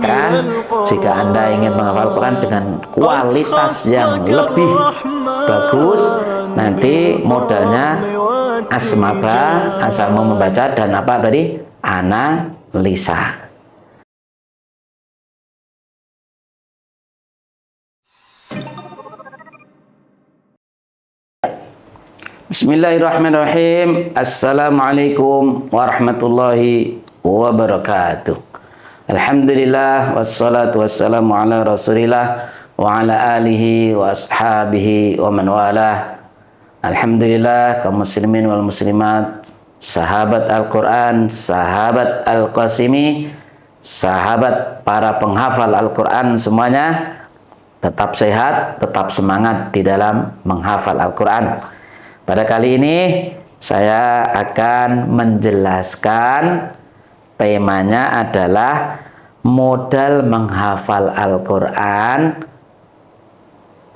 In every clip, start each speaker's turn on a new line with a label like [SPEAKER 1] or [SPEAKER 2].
[SPEAKER 1] Kan jika Anda ingin menghafal Quran dengan kualitas yang lebih bagus, nanti modalnya asmaba, asal mau membaca, dan apa tadi? Analisa. Bismillahirrahmanirrahim. Assalamualaikum warahmatullahi wabarakatuh. Alhamdulillah wassalatu wassalamu ala rasulillah wa ala alihi wa ashabihi wa man walah. Alhamdulillah kaum muslimin wal muslimat, sahabat Al-Quran, sahabat Al-Qasimi, sahabat para penghafal Al-Quran semuanya, tetap sehat, tetap semangat di dalam menghafal Al-Quran. Pada kali ini saya akan menjelaskan, temanya adalah modal menghafal Al-Quran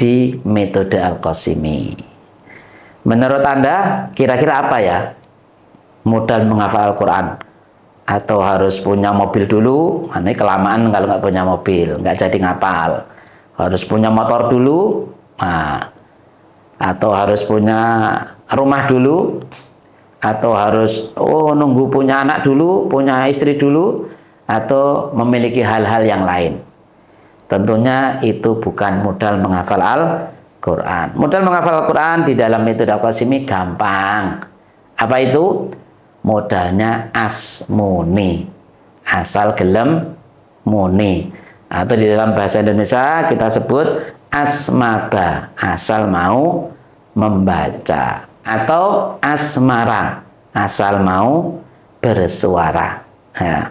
[SPEAKER 1] di metode Al-Qasimi. Menurut Anda kira-kira apa ya modal menghafal Al-Quran? Atau harus punya mobil dulu? Ini kelamaan kalau nggak punya mobil, nggak jadi ngapal. Harus punya motor dulu? Nah, atau harus punya rumah dulu, atau harus nunggu punya anak dulu, punya istri dulu, atau memiliki hal-hal yang lain. Tentunya itu bukan modal menghafal Al-Quran. Modal menghafal Al-Quran di dalam metode Al-Qasimi gampang. Apa itu? Modalnya asmuni, asal gelem muni, atau di dalam bahasa Indonesia kita sebut asmaba, asal mau membaca, atau asmara, asal mau bersuara. Ya.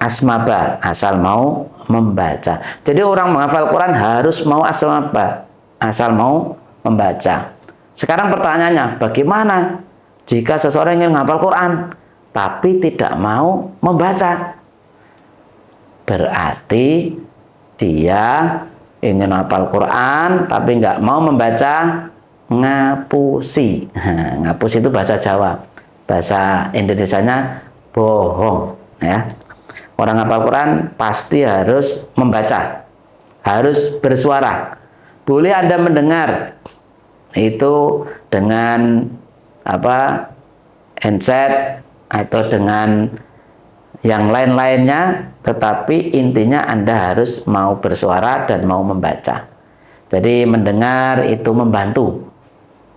[SPEAKER 1] Asmaba, asal mau membaca. Jadi orang menghafal Quran harus mau asmaba, asal mau membaca. Sekarang pertanyaannya, bagaimana jika seseorang ingin menghafal Quran tapi tidak mau membaca? Berarti dia ingin hafal Quran tapi nggak mau membaca, ngapusi. Ngapusi itu bahasa Jawa, bahasa Indonesianya bohong ya. Orang hafal Quran pasti harus membaca, harus bersuara. Boleh Anda mendengar itu dengan handset atau dengan yang lain-lainnya, tetapi intinya Anda harus mau bersuara dan mau membaca. Jadi mendengar itu membantu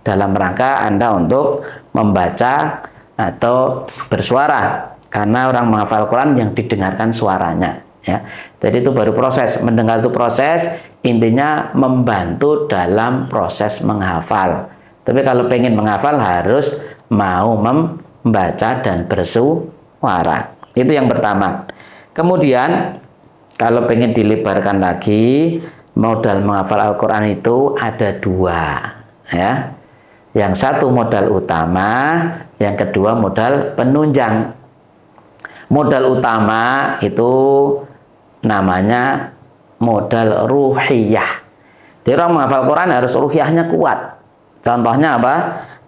[SPEAKER 1] dalam rangka Anda untuk membaca atau bersuara, karena orang menghafal Quran yang didengarkan suaranya ya. Jadi itu baru proses, mendengar itu proses, intinya membantu dalam proses menghafal. Tapi kalau pengen menghafal harus mau membaca dan bersuara. Itu yang pertama. Kemudian kalau pengen dilebarkan lagi, modal menghafal Al-Quran itu ada dua ya. Yang satu modal utama, yang kedua modal penunjang. Modal utama itu namanya modal ruhiyah. Jadi orang menghafal Quran harus ruhiyahnya kuat. Contohnya apa?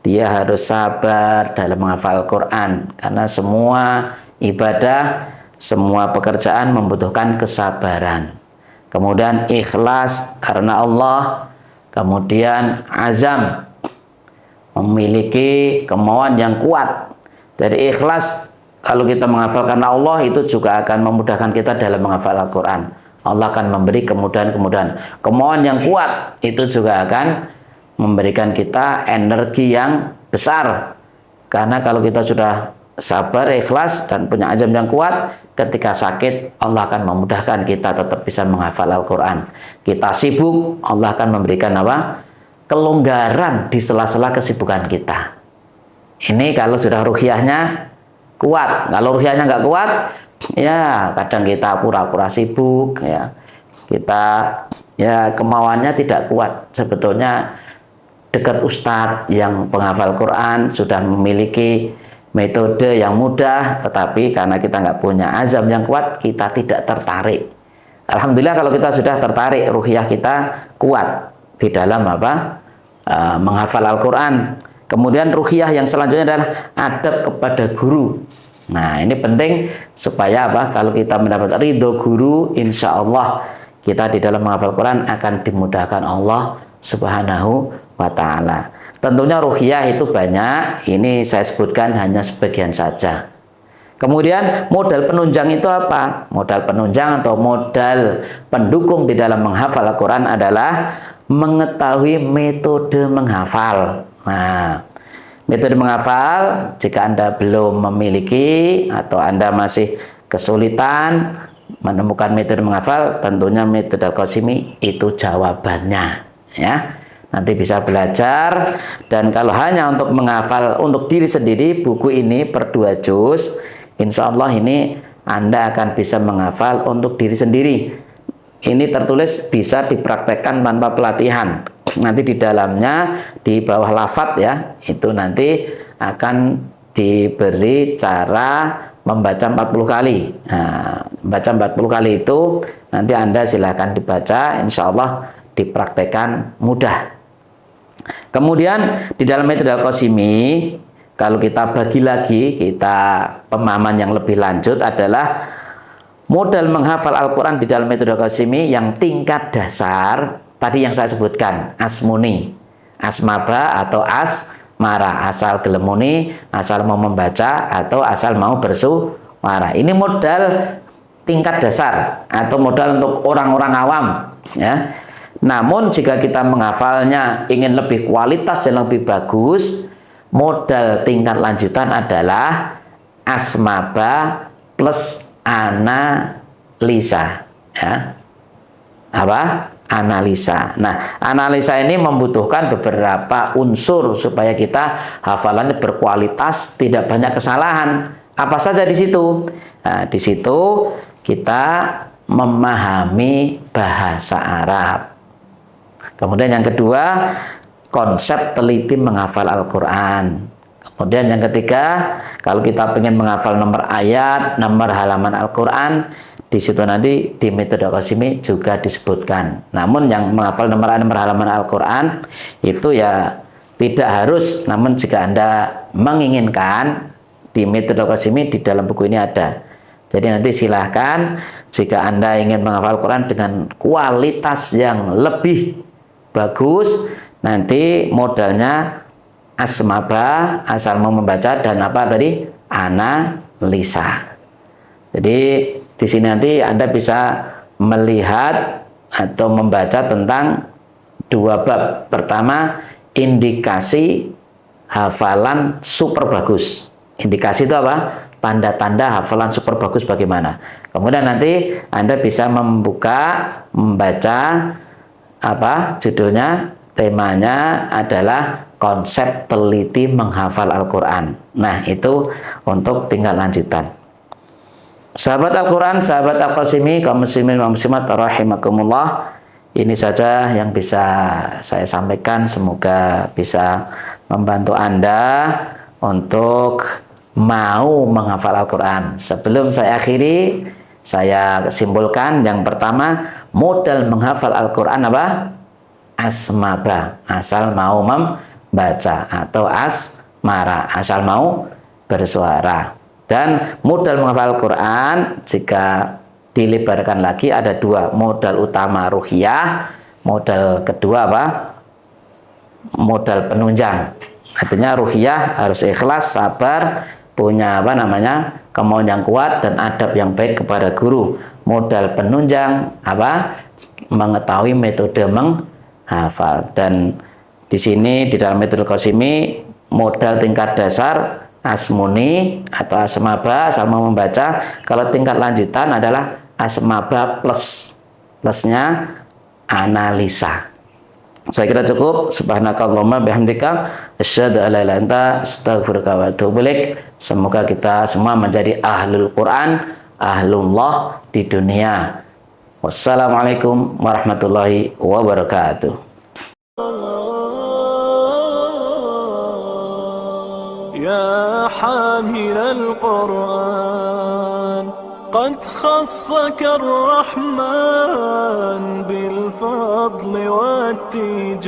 [SPEAKER 1] Dia harus sabar dalam menghafal Quran, karena semua ibadah, semua pekerjaan membutuhkan kesabaran. Kemudian ikhlas karena Allah. Kemudian azam, memiliki kemauan yang kuat. Jadi ikhlas kalau kita menghafal karena Allah, itu juga akan memudahkan kita dalam menghafal Al-Quran. Allah akan memberi kemudahan-kemudahan. Kemauan yang kuat itu juga akan memberikan kita energi yang besar. Karena kalau kita sudah sabar, ikhlas, dan punya azam yang kuat, ketika sakit Allah akan memudahkan kita tetap bisa menghafal Al-Quran. Kita sibuk, Allah akan memberikan kelonggaran di sela-sela kesibukan kita. Ini kalau sudah ruhiyahnya kuat. Kalau ruhiyahnya nggak kuat, ya kadang kita pura-pura sibuk ya. Kita ya kemauannya tidak kuat. Sebetulnya dekat ustadz yang penghafal Quran, sudah memiliki metode yang mudah, tetapi karena kita nggak punya azam yang kuat, kita tidak tertarik. Alhamdulillah kalau kita sudah tertarik, ruhiyah kita kuat di dalam menghafal Al-Quran. Kemudian ruhiyah yang selanjutnya adalah adab kepada guru. Nah, ini penting supaya apa? Kalau kita mendapat ridho guru, insya Allah kita di dalam menghafal Quran akan dimudahkan Allah Subhanahu wa Ta'ala. Tentunya ruhiyah itu banyak, ini saya sebutkan hanya sebagian saja. Kemudian modal penunjang itu apa? Modal penunjang atau modal pendukung di dalam menghafal Al-Quran adalah mengetahui metode menghafal. Nah, metode menghafal, jika Anda belum memiliki atau Anda masih kesulitan menemukan metode menghafal, tentunya metode Al-Qasimi itu jawabannya, ya. Nanti bisa belajar, dan kalau hanya untuk menghafal untuk diri sendiri, buku ini per 2 juz, insya Allah ini Anda akan bisa menghafal untuk diri sendiri. Ini tertulis bisa dipraktekkan tanpa pelatihan. Nanti di dalamnya, di bawah lafadz ya, itu nanti akan diberi cara membaca 40 kali. Nah, membaca 40 kali itu nanti Anda silahkan dibaca, insya Allah dipraktekkan mudah. Kemudian di dalam metode Al-Qasimi, kalau kita bagi lagi, kita pemahaman yang lebih lanjut adalah modal menghafal Al-Quran di dalam metode Al-Qasimi yang tingkat dasar, tadi yang saya sebutkan, asmuni, asmaba atau asmara, asal gelemuni, asal mau membaca, atau asal mau bersuara. Ini modal tingkat dasar atau modal untuk orang-orang awam, ya. Namun jika kita menghafalnya ingin lebih kualitas dan lebih bagus, modal tingkat lanjutan adalah asmaba plus analisa, ya. Apa? Analisa. Nah, analisa ini membutuhkan beberapa unsur supaya kita hafalannya berkualitas, tidak banyak kesalahan. Apa saja di situ? Nah, di situ kita memahami bahasa Arab. Kemudian yang kedua, konsep teliti menghafal Al-Quran. Kemudian yang ketiga, kalau kita ingin menghafal nomor ayat, nomor halaman Al-Quran, di situ nanti di metode Al-Qasimi juga disebutkan. Namun yang menghafal nomor ayat, nomor halaman Al-Quran itu ya tidak harus. Namun jika Anda menginginkan, di metode Al-Qasimi di dalam buku ini ada. Jadi nanti silahkan jika Anda ingin menghafal Al-Quran dengan kualitas yang lebih bagus, nanti modalnya asmaba, asal mau membaca, dan apa tadi? Analisa. Jadi di sini nanti Anda bisa melihat atau membaca tentang 2 bab. Pertama, indikasi hafalan super bagus. Indikasi itu apa? Tanda-tanda hafalan super bagus bagaimana. Kemudian nanti Anda bisa membaca apa judulnya, temanya adalah konsep teliti menghafal Al-Quran. Nah, itu untuk tingkat lanjutan. Sahabat Al-Quran, sahabat Al-Qasimi, kaum muslimin wa muslimat rahimakumullah, ini saja yang bisa saya sampaikan. Semoga bisa membantu Anda untuk mau menghafal Al-Quran. Sebelum saya akhiri, saya simpulkan yang pertama, modal menghafal Al-Quran apa? Asmaba, asal mau membaca, atau asmara, asal mau bersuara. Dan modal menghafal Al-Quran jika dilebarkan lagi ada 2, modal utama ruhiyah, modal kedua apa? Modal penunjang. Artinya ruhiyah harus ikhlas, sabar, punya apa namanya, kemauan yang kuat dan adab yang baik kepada guru. Modal penunjang apa? Mengetahui metode menghafal. Dan di sini di dalam metode Al-Qasimi, modal tingkat dasar asmuni atau asmaba, asal mau membaca. Kalau tingkat lanjutan adalah asmaba plusnya analisa. Saya kira cukup. Subhanakallahumma bihamdika asyhadu an la ilaha illa anta astaghfiruka wa atubu ilaik. Semoga kita semua menjadi ahlul Quran, ahlullah di dunia. Wassalamualaikum warahmatullahi wabarakatuh.
[SPEAKER 2] يا حامل القرآن قد خصك الرحمن بالفضل والتيجان